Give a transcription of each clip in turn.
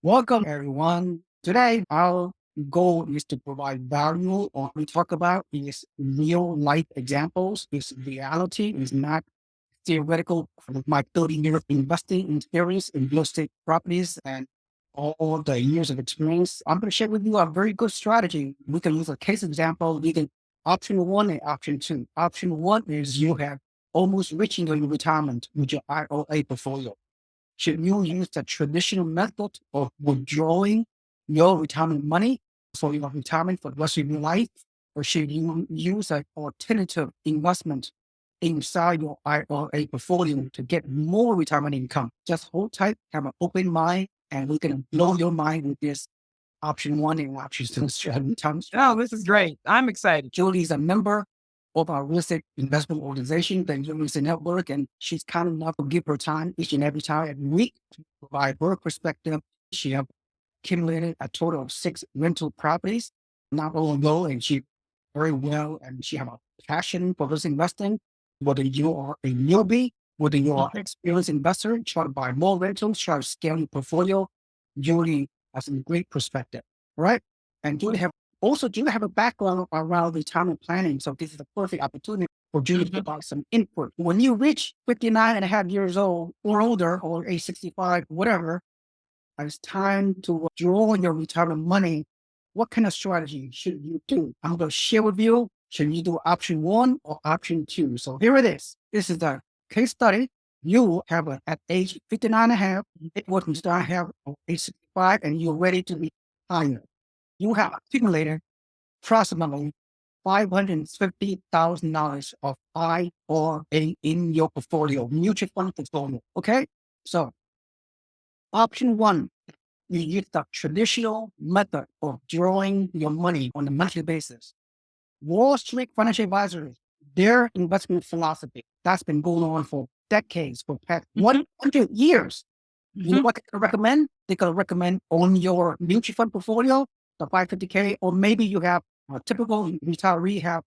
Welcome, everyone. Today, our goal is to provide value. What we talk about is real life examples, is reality, is not theoretical from my 30 years of investing experience in real estate properties and all the years of experience. I'm going to share with you a very good strategy. We can use a case example. We can option one and option two. Option one is you have almost reaching your retirement with your IRA portfolio. Should you use the traditional method of withdrawing your retirement money for your retirement for the rest of your life? Or should you use an alternative investment inside your IRA portfolio to get more retirement income? Just hold tight, have an open mind, and we can blow your mind with this option one and option two strategy. Oh, this is great. I'm excited. Julie is a member of our real estate investment organization, the Real Estate Network, and she's kind enough to give her time each and every time every week to provide her perspective. She has accumulated a total of 6 rental properties not long ago, and she very well, and she has a passion for this investing. Whether you are a newbie, whether you are an experienced investor, try to buy more rentals, try to scale your portfolio, Julie has some great perspective, right? And Julie have a background around retirement planning. So this is a perfect opportunity for Julie to provide some input. When you reach 59 and a half years old or older, or age 65, whatever, it's time to withdraw your retirement money. What kind of strategy should you do? I'm going to share with you. Should you do option one or option two? So here it is. This is the case study. You have at age 59 and a half, it wasn't start have age 65, and you're ready to retire. You have accumulated approximately $550,000 of IRA in your portfolio, mutual fund portfolio. Okay. So option one, you use the traditional method of drawing your money on a monthly basis. Wall Street financial advisors, their investment philosophy, that's been going on for decades, for past 100 years. You know what they can recommend? They can recommend on your mutual fund portfolio, the 550K, or maybe you have a typical retiree have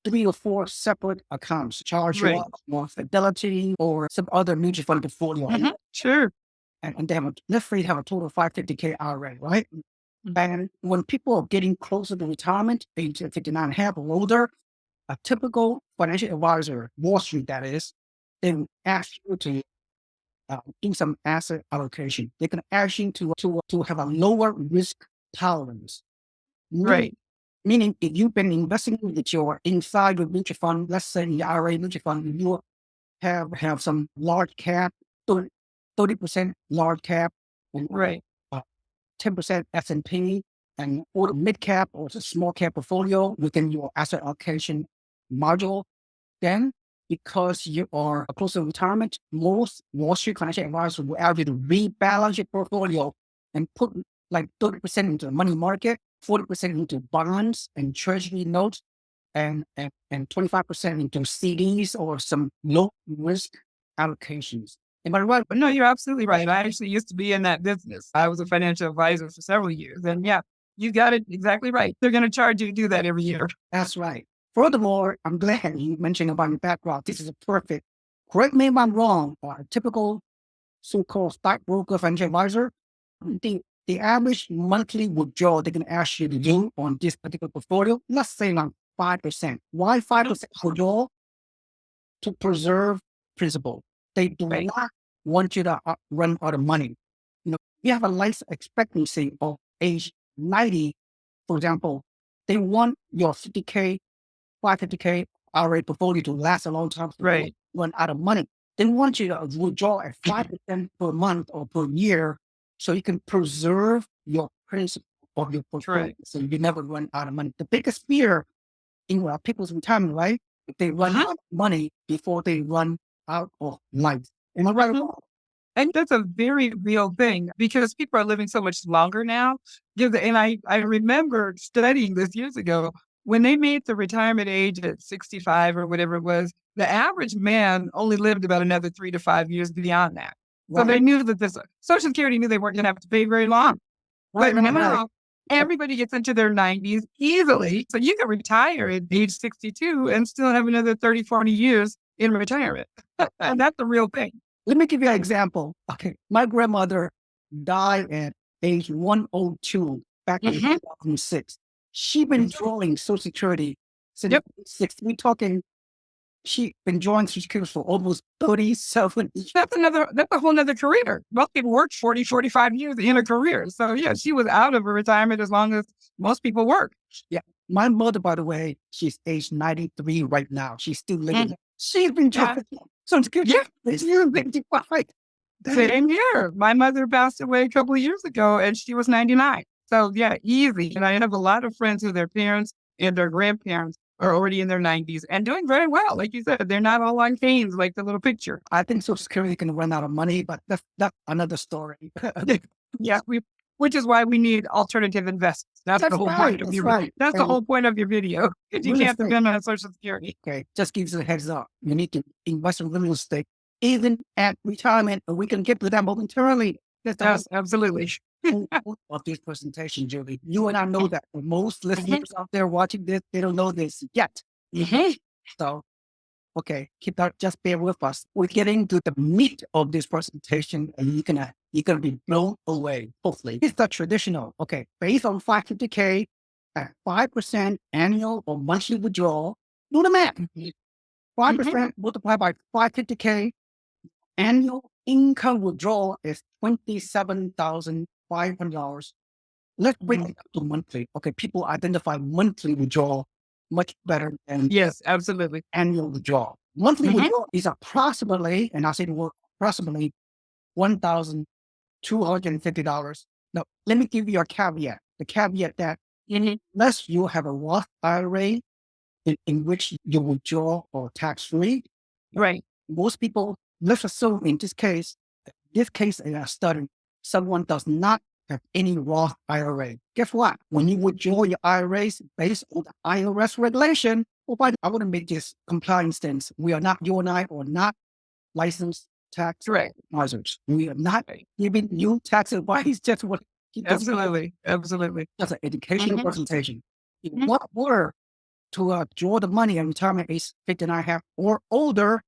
3 or 4 separate accounts, charge Right. or Fidelity or some other mutual fund portfolio. Sure. And they have let's say they have a total of 550K IRA, right? And when people are getting closer to retirement, age 59 and a half or older, a typical financial advisor, Wall Street that is, they will ask you to do some asset allocation. They can ask you to have a lower risk tolerance. Right. Meaning, if you've been investing with your inside your mutual fund, let's say the IRA mutual fund, you have some large cap, 30% large cap, and Right. 10% S&P, and or mid cap or it's a small cap portfolio within your asset allocation module. Then, because you are close to retirement, most Wall Street financial advisors will ask you to rebalance your portfolio and put like 30% into the money market, 40% into bonds and treasury notes, and 25% into CDs or some low risk allocations. Am I right? But no, you're absolutely right. I actually used to be in that business. I was a financial advisor for several years. And yeah, you got it exactly right. They're going to charge you to do that every year. That's right. Furthermore, I'm glad you mentioned about your background. This is a perfect, correct me if I'm wrong, a typical so-called stockbroker financial advisor, the average monthly withdrawal they're going to ask you to do on this particular portfolio, let's say around 5%. Why 5% withdrawal? To preserve principal. They do not want you to run out of money. You have a life expectancy of age 90, for example. They want your 50K, 550K IRA portfolio to last a long time. Right. Run out of money. They want you to withdraw at 5% per month or per year so you can preserve your principal of your portfolio. Right. So you never run out of money. The biggest fear in people's retirement, right? If they run out of money before they run out of life. Am I right or wrong? And that's a very real thing because people are living so much longer now. And I remember studying this years ago when they made the retirement age at 65 or whatever it was, the average man only lived about another 3 to 5 years beyond that. So they knew that this Social Security knew they weren't going to have to pay very long. But now everybody gets into their 90s easily. So you can retire at age 62 and still have another 30, 40 years in retirement. And that's the real thing. Let me give you an example. Okay. My grandmother died at age 102 back in Mhm. 2006. She been drawing Social Security since Yep. six. We talking. She been drawing Social Security for almost 37 years. That's a whole nother career. Most people work 40, 45 years in a career. So yeah, she was out of her retirement as long as most people work. Yeah. My mother, by the way, she's age 93 right now. She's still living. Mhm. She's been Yeah. drawing Social Security Yeah. since year 55. That Same here. My mother passed away a couple of years ago and she was 99. So yeah, easy. And I have a lot of friends who their parents and their grandparents are already in their 90s and doing very well. Like you said, they're not all on canes like the little picture. I think Social Security can run out of money, but that's another story. Yeah, which is why we need alternative investments. That's the That's whole right. point of That's your right. that's the And whole point of your video. Because you real can't estate, depend on Social Security. okay, just gives you a heads up. You need to invest in real estate, even at retirement, and we can get to that momentarily. That's the Yes, absolutely. whole point of this presentation, Julie. You and I know that. For most listeners Mhm, out there watching this, they don't know this yet. mhm. So, okay, keep that. Just bear with us. We're getting to the meat of this presentation, and you're gonna be blown away. Hopefully, it's the traditional. Okay, based on 550K at 5% annual or monthly withdrawal. Do the math. Mhm, mhm. 5% multiplied by 550K annual income withdrawal is $27,500. Let's break Mhm. it up to monthly. Okay, people identify monthly withdrawal much better than Yes, absolutely. annual withdrawal. Monthly Mhm. withdrawal is approximately, and I say the word approximately, $1,250. Now, let me give you a caveat. The caveat that Mhm. unless you have a Roth IRA in which you withdraw or tax free, Right. most people, let's assume in this case in a study, someone does not have any Roth IRA. Guess what? When you withdraw your IRAs based on the IRS regulation, oh, I want to make this compliance stance. We are not, you and I are not licensed tax Correct. advisors. We are not Right. giving you tax advice. Just what this Absolutely. Absolutely. just an educational Mhm, presentation. If mhm. what were to draw the money at retirement age 59 and a half or older,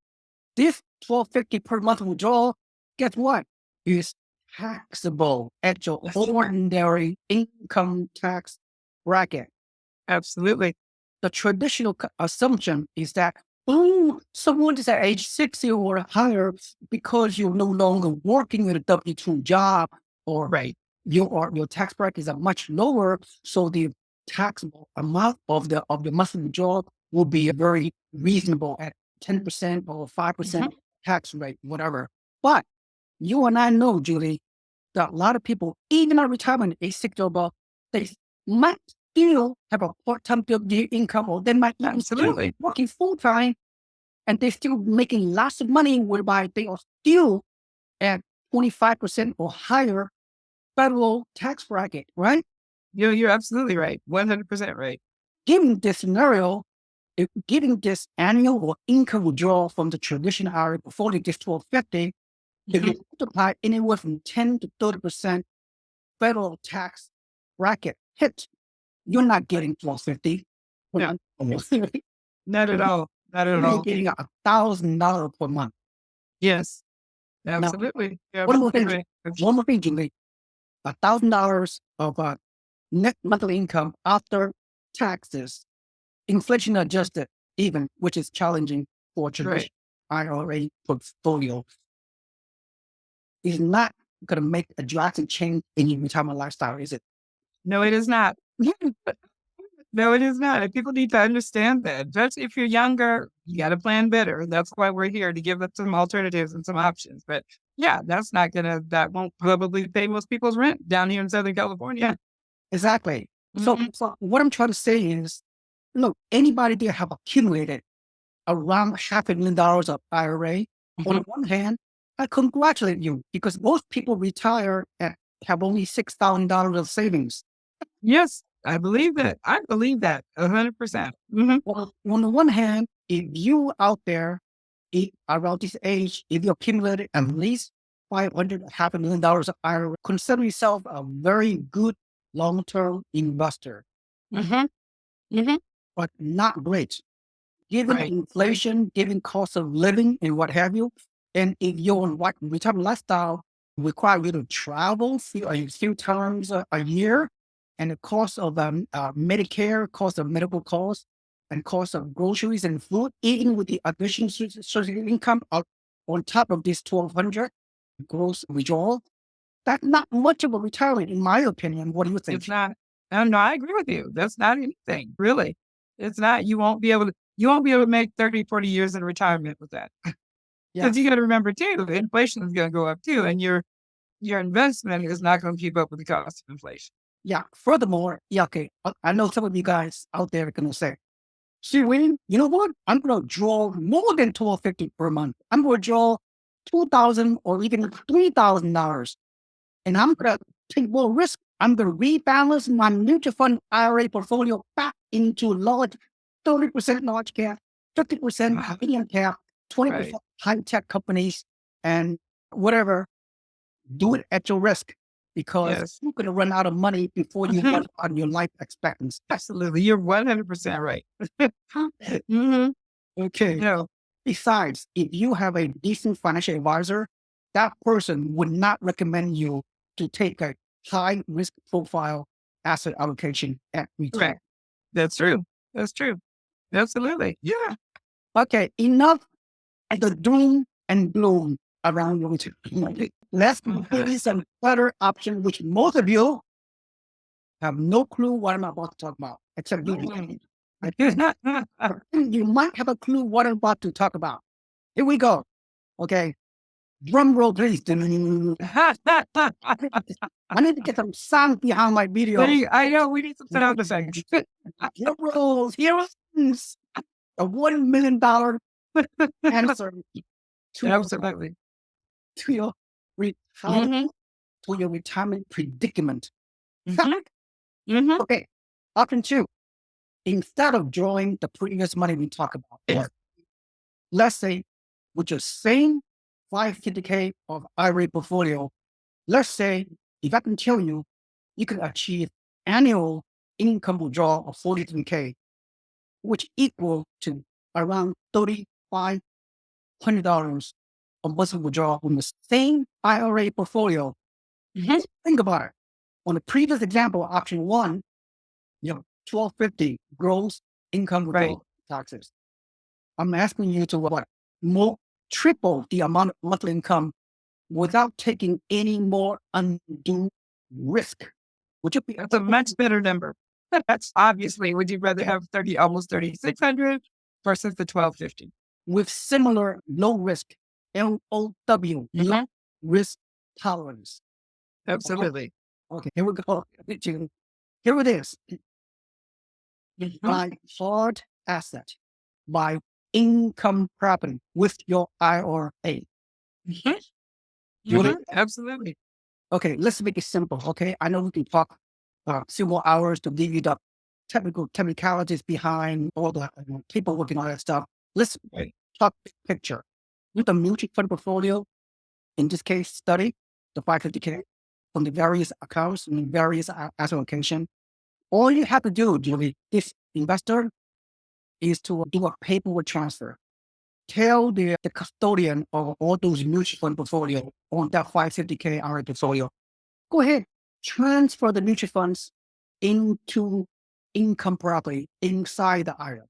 this 1250 per month withdrawal, guess what? Is taxable at your Yes. ordinary income tax bracket. Absolutely. The traditional assumption is that, oh, someone is at age 60 or higher because you're no longer working at a W 2 job or Right. your tax brackets are much lower. So the taxable amount of the monthly withdrawal will be very reasonable at 10% or 5% Mhm. tax rate, whatever. But you and I know, Julie, that a lot of people, even at retirement age 60 or above, they might still have a part-time income, or they might even still be Absolutely. working full-time and they're still making lots of money, whereby they are still at 25% or higher federal tax bracket, right? You're absolutely right. 100% right. Given this scenario, if giving this annual or income withdrawal from the traditional IRA portfolio, this 1250, if Mhm. you multiply anywhere from 10 to 30% federal tax bracket hit, you're not getting 1250. No, You're not at all. Not at all. getting $1,000 per month. Yes, Now, absolutely. You're one more absolutely thing, right. Julie, $1,000 of net monthly income after taxes, inflation adjusted, even, which is challenging for Right. traditional IRA portfolio, is not going to make a drastic change in your retirement lifestyle, is it? No, it is not. No, it is not. And people need to understand that. Just if you're younger, you got to plan better. That's why we're here to give them some alternatives and some options. But yeah, that won't probably pay most people's rent down here in Southern California. Exactly. So, Mhm. so what I'm trying to say is, look, anybody there have accumulated around $500,000 of IRA. On the Mhm. one hand, I congratulate you because most people retire and have only $6,000 of savings. Yes, I believe that. I believe that 100%. Mhm. Well, on the one hand, if you out there around this age, if you accumulated at least 500, $500,000 of IRA, consider yourself a very good long-term investor, Mhm. Mhm. but not great. Given Right. inflation, given cost of living and what have you, and if you're on retirement lifestyle, require you to travel a few times a year, and the cost of Medicare, cost of medical costs, and cost of groceries and food, even with the additional social income on top of this 1,200 gross withdrawal, that's not much of a retirement, in my opinion. What do you It's think? not. No, I agree with you. That's not anything, really. It's not. You won't be able to make 30, 40 years in retirement with that. Because you Yes. got to remember too, inflation is going to go up too, and your investment is not going to keep up with the cost of inflation. Yeah. Furthermore, yeah, okay. I know some of you guys out there are going to say, see, Wayne, you know what? I'm going to draw more than 1250 per month. I'm going to draw 2,000 or even $3,000, and I'm going to take more risk. I'm going to rebalance my mutual fund IRA portfolio back into large, 30% large cap, 50% Wow. medium cap, 20% Right. high tech companies, and whatever. Do it at your risk, because Yes. you're going to run out of money before you run on your life expectancy. Absolutely. You're 100% right. hmm Okay. No. Besides, if you have a decent financial advisor, that person would not recommend you to take a high risk profile asset allocation at retail. Correct. That's true. That's true. Absolutely. Yeah. Okay, enough of the doom and gloom around your retirement. Let's give you some better option, which most of you have no clue what I'm about to talk about, except you. You might have a clue what I'm about to talk about. Here we go. Okay. Drum roll, please. I need to get some sound behind my video. I know we need some sound effects. Drum rolls. Here is a $1 million answer to, Absolutely. to your hmm retirement, to your retirement predicament. hmm hmm Okay. Option two. Instead of drawing the previous money we talked about, let's say with your same 550K of IRA portfolio, let's say if I can tell you, you can achieve annual income withdrawal of 43K, which equal to around $3,500 a monthly withdrawal from the same IRA portfolio. hmm Think about it. On the previous example, option one, you know, 1250 gross income Right. withdrawal taxes. I'm asking you to what? More triple the amount of monthly income without taking any more undue risk. Would you be That's a much better number. That's obviously, would you rather have 30, almost 3,600 versus the 1250? with similar low risk, LOW, low hmm risk tolerance? Absolutely. Okay, here we go. Here it is. hmm Buy hard asset, buy income property with your IRA. hmm Julie? Absolutely. Okay, let's make it simple. Okay, I know we can talk few more hours to give you the technicalities behind all the paperwork and all that stuff. Let's Right. talk big picture. With the mutual fund portfolio, in this case, study the 550K from the various accounts and various asset allocation. All you have to do, Julie, this investor, is to do a paperwork transfer. Tell the custodian of all those mutual fund portfolio on that 550K IRA portfolio, go ahead, transfer the mutual funds into income property inside the IRA.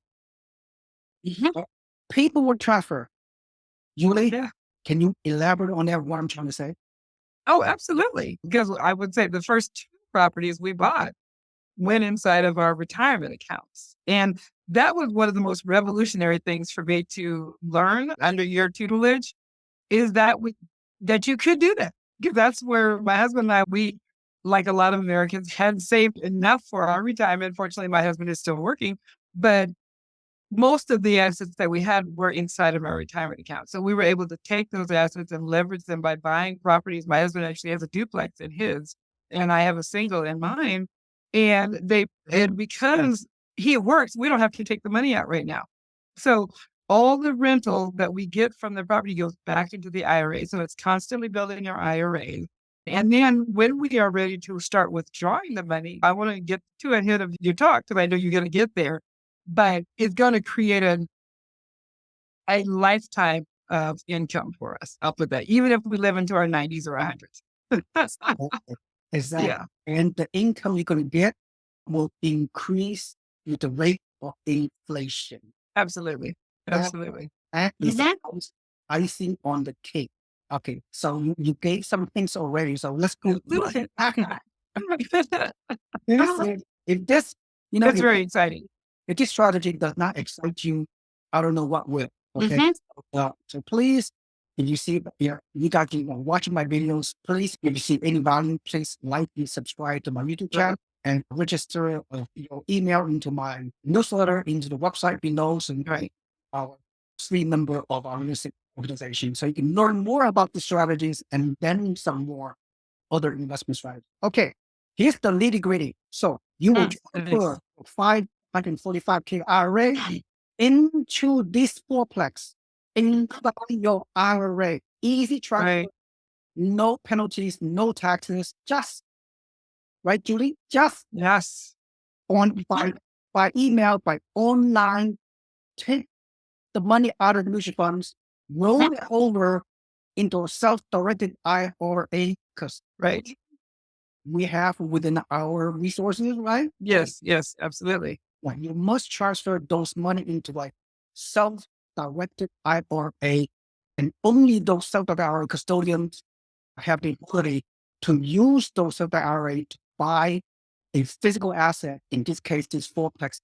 hmm Paperwork transfer. Julie, Yeah. can you elaborate on that? What I'm trying to say? Oh, absolutely. Because I would say the first two properties we bought went inside of our retirement accounts. And that was one of the most revolutionary things for me to learn under your tutelage is that you could do that. Because that's where my husband and I, we, like a lot of Americans, had saved enough for our retirement. Fortunately, my husband is still working, but most of the assets that we had were inside of our retirement account. So we were able to take those assets and leverage them by buying properties. My husband actually has a duplex in his, and I have a single in mine. And because he works, we don't have to take the money out right now. So all the rental that we get from the property goes back into the IRA. So it's constantly building our IRA. And then when we are ready to start withdrawing the money, I want to get too ahead of your talk because I know you're going to get there, but it's going to create a lifetime of income for us. I'll put that, even if we live into our 90s or 100s. Okay. Exactly. Yeah, And the income you're going to get will increase with the rate of inflation. absolutely. That, Absolutely. that is Mhm. icing on the cake. Okay. So you gave some things already. So let's go. If this, That's if very exciting. this strategy does not excite you, I don't know what will. Okay. Mhm. So please, if you see, you guys watching my videos, please, if you see any value, please like and subscribe to my YouTube channel and register your email into my newsletter, into the website below. So you can our free member of our music organization. So you can learn more about the strategies and then some more other investment strategies. Okay, here's the nitty gritty. So you will transfer Nice. 545K IRA into this fourplex in your IRA. Easy transfer, Right. no penalties, no taxes, just right, Julie? Just Yes. on by email, by online, take the money out of the mutual funds, roll it over into a self-directed IRA because Right. we have within our resources, right? Yes. Yes. Absolutely. Like you must transfer those money into like self-directed IRA, and only those self-directed IRA custodians have the ability to use those self-directed IRA to buy a physical asset. In this case, this fourplex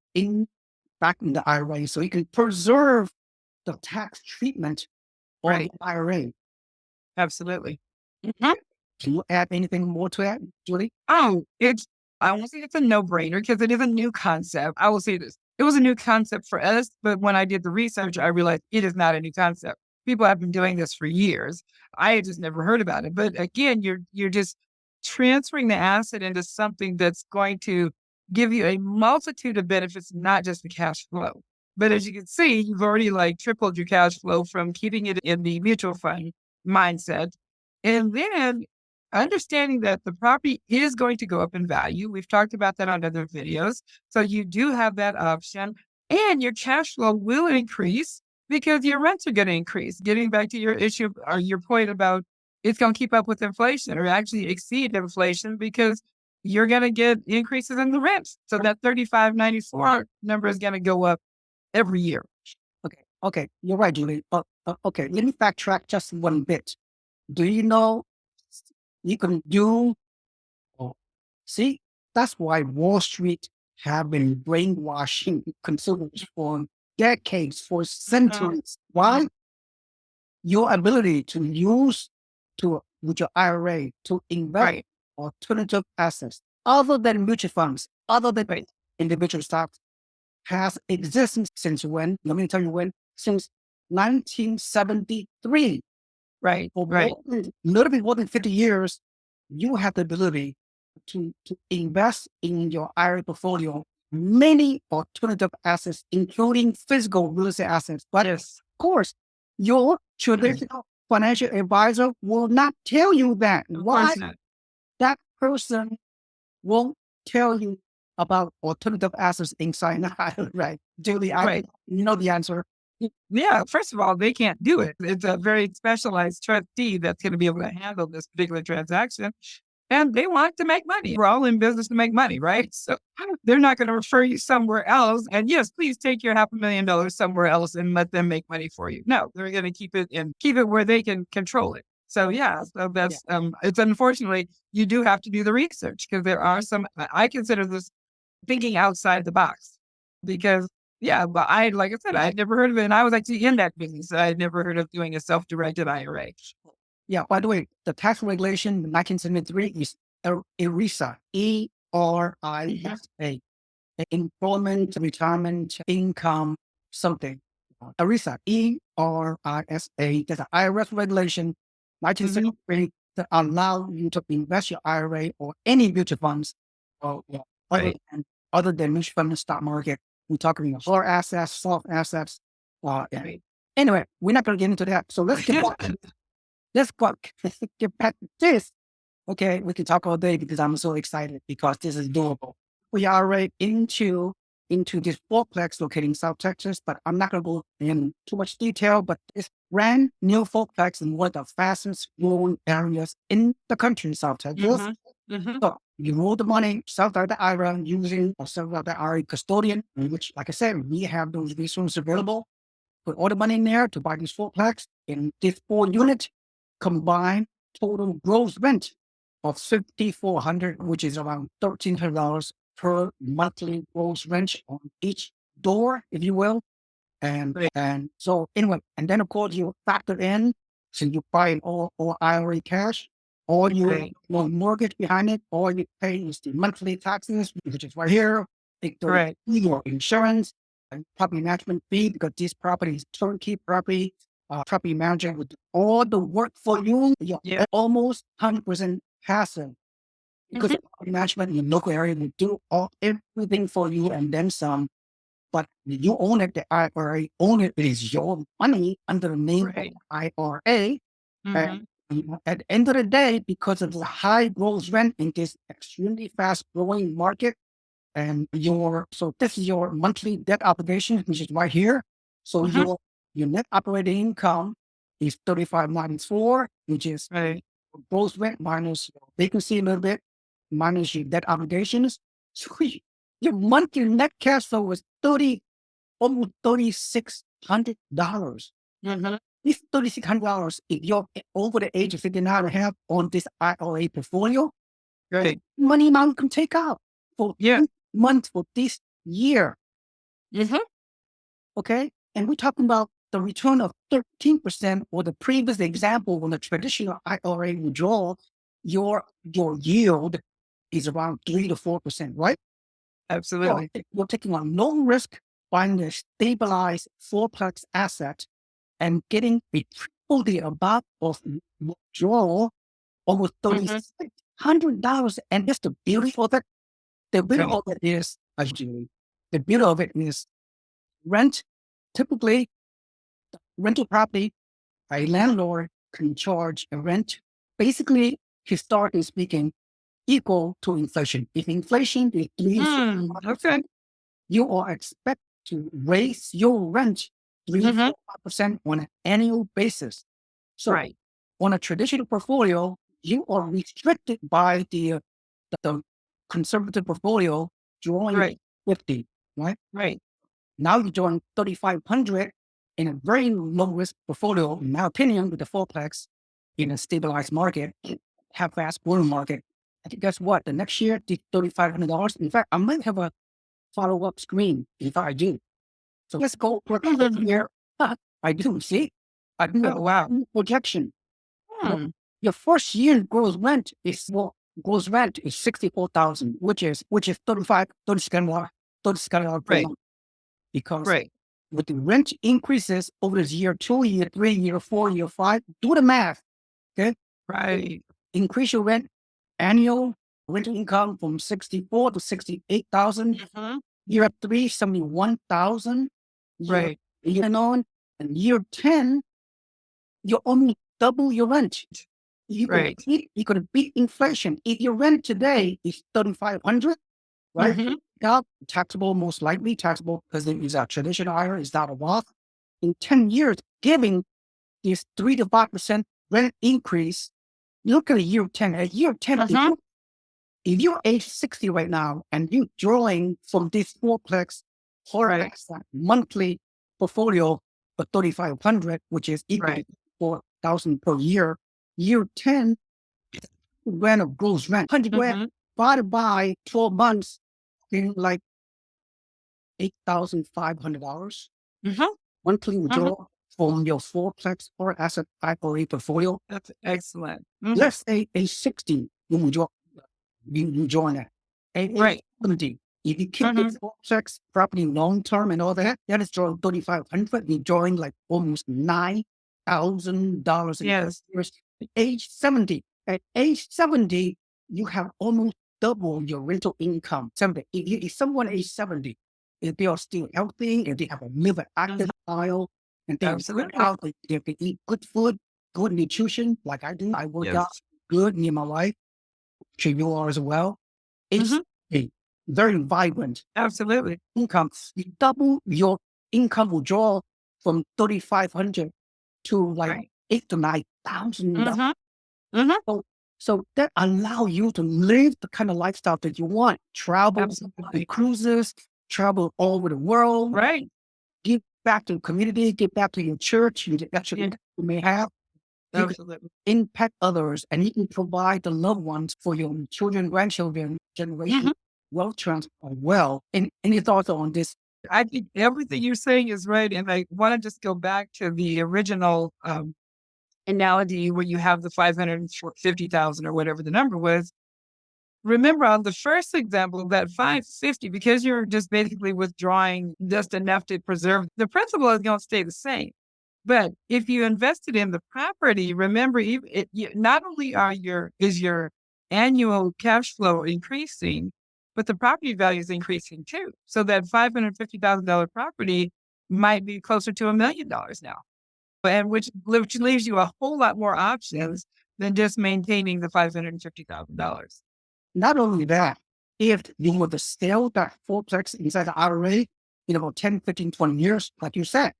back in the IRA, so you can preserve the tax treatment of the Right. IRA. Absolutely. Can you add anything more to that, Julie? Oh, I won't say it's a no-brainer because it is a new concept. I will say this. It was a new concept for us, but when I did the research, I realized it is not a new concept. People have been doing this for years. I had just never heard about it. But again, you're just transferring the asset into something that's going to give you a multitude of benefits, not just the cash flow. But as you can see, you've already like tripled your cash flow from keeping it in the mutual fund mindset. And then understanding that the property is going to go up in value. We've talked about that on other videos. So you do have that option and your cash flow will increase because your rents are going to increase. Getting back to your issue or your point about it's going to keep up with inflation or actually exceed inflation because you're going to get increases in the rent. So that 35.94 number is going to go up every year. Okay, okay, you're right, Julie. Okay, let me backtrack just one bit. Do you know you can do? Oh, see, that's why Wall Street have been brainwashing consumers for decades, for centuries. Why? Your ability to use to with your IRA to invest Right. alternative assets other than mutual funds, other than Right. individual stocks, has existed since when? Let me tell you when. Since 1973. Right. For Right. little bit more than 50 years, you have the ability to invest in your IRA portfolio many alternative assets, including physical real estate assets. But of Yes. course, your traditional financial advisor will not tell you that. Of Why? course not. That person won't tell you about alternative assets inside the IRA. Right. Julie, Right. you know the answer. Yeah, first of all, they can't do it. It's a very specialized trustee that's going to be able to handle this particular transaction. And they want to make money. We're all in business to make money, right? So they're not going to refer you somewhere else. And yes, please take your $500,000 somewhere else and let them make money for you. No, they're going to keep it where they can control it. So yeah, so Yeah. that's it's unfortunately you do have to do the research because there are some I consider this thinking outside the box because yeah, but like I said, I'd never heard of it, and I was actually in that business. I had never heard of doing a self-directed IRA. Yeah, by the way, the tax regulation in 1973 is ERISA, ERISA, Employment Retirement Income something. ERISA, ERISA, that's an IRS regulation, Mhm. 1973, that allow you to invest your IRA or any mutual funds or Right. other than mutual fund and stock market. We're talking hard assets, soft assets. Yeah. Right. Anyway, we're not going to get into that. So let's get back. Let's get back to this. Okay, we can talk all day because I'm so excited because this is doable. We are right into into this fourplex located in South Texas, but I'm not going to go in too much detail. But it's brand new fourplex in one of the fastest growing areas in the country in South Texas. Mhm. Mhm. So you roll the money, sell out the IRA using or sell out the IRA custodian, which, like I said, we have those resources available. Put all the money in there to buy this fourplex in this 4 unit combined total gross rent of $5,400, which is around $1,300 per monthly gross rent on each door, if you will. Right. And so anyway, and then of course you factor in, so you buy it all IRA cash, all your Right. mortgage behind it, all you pay is the monthly taxes, which is right here, Right. your insurance and property management fee, because this property is turnkey property. Property manager would do all the work for you. You're Yeah. almost 100% passive because Mhm. the property management in the local area will do everything for you and then some. But you own it, the IRA own it. It is your money under the name of Right. IRA. And Mhm. at the end of the day, because of the high growth rent in this extremely fast growing market, and so this is your monthly debt obligation, which is right here. So Mhm. your net operating income is 35 minus 4, which is Right. gross rent minus vacancy a little bit, minus your debt obligations. So your monthly net cash flow was almost $3,600. Mhm. This $3,600, if you're over the age of 59 and a half on this IRA portfolio, Right. money amount you can take out for Yeah. 2 months for this year. Mhm. Okay. And we're talking about the return of 13%, or the previous example on the traditional IRA withdrawal, your yield is around 3 to 4%, right? So Absolutely. you're taking on low risk, buying a stabilized fourplex asset and getting a triple the amount of withdrawal, almost Mhm. $3,600. And just the beauty of it, the beauty Right. of it is, actually, the beauty of it is rent. Typically, rental property, a landlord can charge a rent, basically, historically speaking, equal to inflation. If inflation is 3 to Okay. 4%, you are expected to raise your rent 3 Mhm. to 5% on an annual basis. So Right. on a traditional portfolio, you are restricted by the conservative portfolio drawing Right. 50, right? Right. Now you're drawing 3,500 in a very low risk portfolio, in my opinion, with the fourplex in a stabilized market, have fast growing market. I think guess what? The next year, the $3,500. In fact, I might have a follow up screen if I do. So let's go for here. I do see. I do Oh, a wow. projection. Your Hmm. your first year gross rent is 64,000, which is 30 per Right. month. Because Right. with the rent increases over the year 2, year 3, year 4, year 5, do the math. Okay. Right. Increase your rent annual rental income from 64 to 68,000. Mhm. Year 3, 71,000. Year, Right. year and on. And year 10, you only double your rent. Right. You're gonna beat inflation. If your rent today is 3,500, right? Mhm. Now, taxable, most likely taxable because it is a traditional IRA, is not a Roth. In 10 years, giving this 3 to 5% rent increase, look at a year 10. A year 10, Mhm. if you're age 60 right now and you're drawing from this fourplex or Right. monthly portfolio of 3,500, which is equal to Right. 4,000 per year 10, grand of gross rent, 100 grand Mhm. divided by 12 months, in like $8,500 Mhm. monthly Mhm. withdrawal from your fourplex or asset IRA portfolio. That's excellent. Mhm. Let's say a 60, you join that. A Right. 70, if you keep Mhm. this fourplex property long term and all that, that is drawing 3,500. You join like almost $9,000 in Yes. years. At age 70, you have almost double your rental income. 70. If someone age 70, if they are still healthy, if they have a liver active Mhm. style, and they work Absolutely. out, they can eat good food, good nutrition, like I do. I work out Yes. good, me and my wife, sure you are as well. Age Mhm. 70, very vibrant Absolutely. income. You double your income withdrawal from 3,500 to like Right. 8 to 9 thousand. Mhm. Mhm. So, so that allow you to live the kind of lifestyle that you want. Travel on Absolutely. cruises, travel all over the world, Right. give back to the community, give back to your church, and the extra Yeah. income you may have. You can Absolutely. impact others and you can provide the loved ones for your children, grandchildren, generation Mhm. wealth transfer well. And any thoughts on this? I think everything you're saying is right, and I wanna just go back to the original, analogy where you have the 550,000 or whatever the number was. Remember on the first example, that 550, because you're just basically withdrawing just enough to preserve the principal is gonna stay the same. But if you invested in the property, remember, not only is your annual cash flow increasing, but the property value is increasing too. So that $550,000 property might be closer to $1 million now, and which leaves you a whole lot more options than just maintaining the $550,000. Not only that, if you were to sell that fourplex inside the IRA in about 10, 15, 20 years, like you said,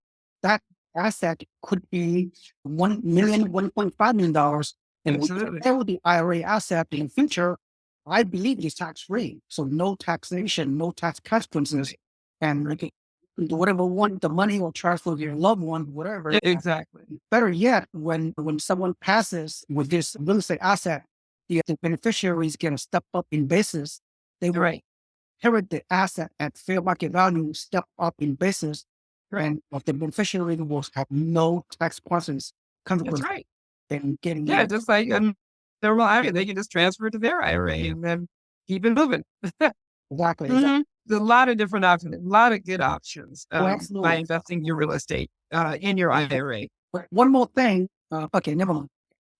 that asset could be 1 million, $1.5 million. And when you Absolutely. sell the IRA asset in the future, I believe it's tax free. So no taxation, no tax consequences. And you can do whatever want the money or transfer to your loved one, whatever. Exactly. Better yet, when someone passes with this real estate asset, the beneficiaries can step up in basis. They will Right. inherit the asset at fair market value, step up in basis, Right. and the beneficiary will have no tax That's consequence right. in getting Yeah, it. just like their IRA, they can just transfer it to their IRA and then keep it moving. Exactly. Mhm. There's a lot of different options, a lot of good options, Oh, by absolutely. investing your real estate, in your IRA. But one more thing. Okay, never mind.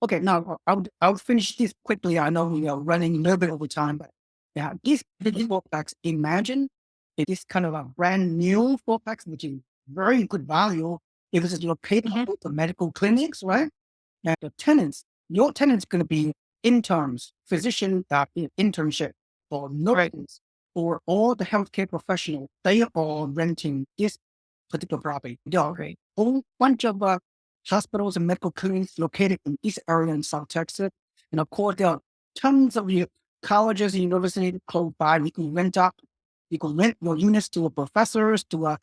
Okay, now I'll finish this quickly. I know we are running a little bit over time, but yeah, this fourplex. Imagine it is kind of a brand new fourplex, which is very good value. If it's located Mhm. at the medical clinics, right? And the tenants, your tenants going to be interns, physician that in internship, or Right. nurses, or all the healthcare professionals. They are renting this particular property. There are Great. a whole bunch of hospitals and medical clinics located in East area in South Texas. And of course, there are tons of colleges and universities close by. You can rent your units to professors, to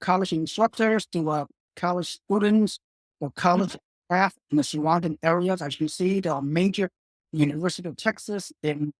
college instructors, to college students, or Mhm. college staff in the surrounding areas. As you see, there are major University of Texas in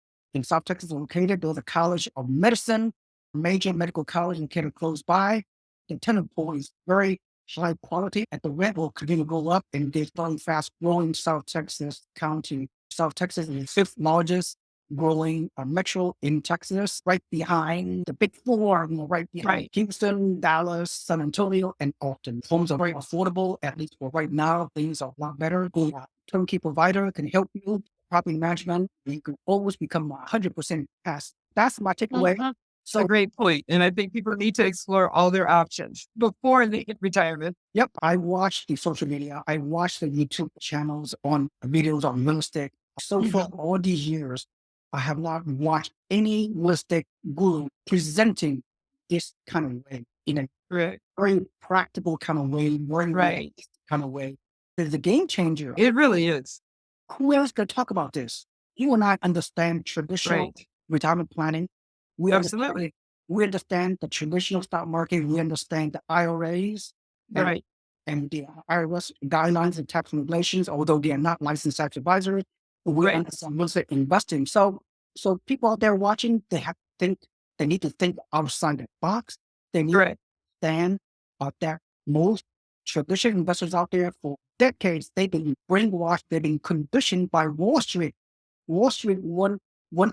South Texas located. There's a College of Medicine, major medical college located close by. The tenant pool is very high quality and the rent will continue to go up in this very fast growing South Texas county. South Texas is the fifth largest growing metro in Texas, right behind the big four, right behind Right. Houston, Dallas, San Antonio, and Austin. Homes are very affordable, at least for right now. Things are a lot better. The turnkey provider can help you. Property management, you can always become 100% pass. That's my takeaway. Mhm. It's a So great point, and I think people need to explore all their options before they hit retirement. yep, I watch the social media. I watch the YouTube channels on videos on real estate. So for Mhm. all these years, I have not watched any real estate guru presenting this kind of way in a Right. very practical kind of way, very Right. realistic kind of way. It's a game changer. It really is. Who else can talk about this? You and I understand traditional Right. retirement planning. We understand, Absolutely. we understand the traditional stock market. We understand the IRAs and Right. the IRS guidelines and tax regulations, although they are not licensed tax advisors. We Right. understand real estate investing. So people out there watching, they need to think outside the box. They need Correct. to understand that most traditional investors out there for decades, they've been brainwashed, they've been conditioned by Wall Street. Wall Street want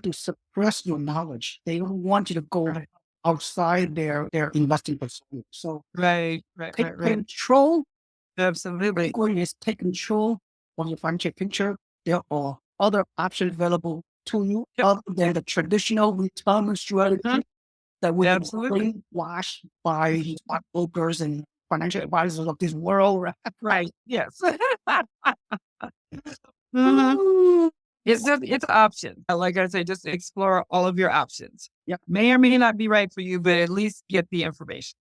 to suppress your knowledge. They don't want you to go Right. outside their investing portfolio. So Right. Right. take Right. Right. control. Absolutely. Going is take control of your financial picture. There are other options available to you Yep. other than the traditional retirement Mhm. strategy that we've been Absolutely. brainwashed by stockbrokers and financial advisors of this world. Right? Right. Yes. Mhm. It's an option. Like I said, just explore all of your options. Yeah. May or may not be right for you, but at least get the information.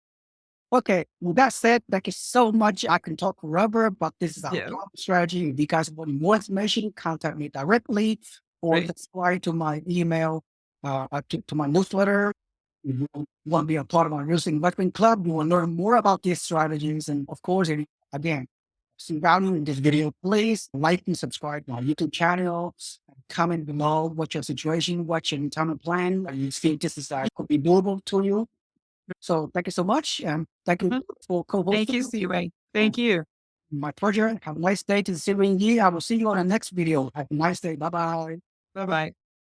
Okay. With that said, thank you so much. I can talk forever, but this is our Yeah. strategy. If you guys want more information, contact me directly or Right. subscribe to my email, to my newsletter. If you want to be a part of our real estate investment club, you will learn more about these strategies. And of course, again, see value in this video, please like and subscribe to our YouTube channel. Comment below what's your situation, what's your retirement plan. You think this is could be doable to you. So thank you so much. And thank you Mhm. for Thank you, co-hosting. Seaway. Thank you. My pleasure. Have a nice day to see you. I will see you on the next video. Have a nice day. Bye bye. Bye bye.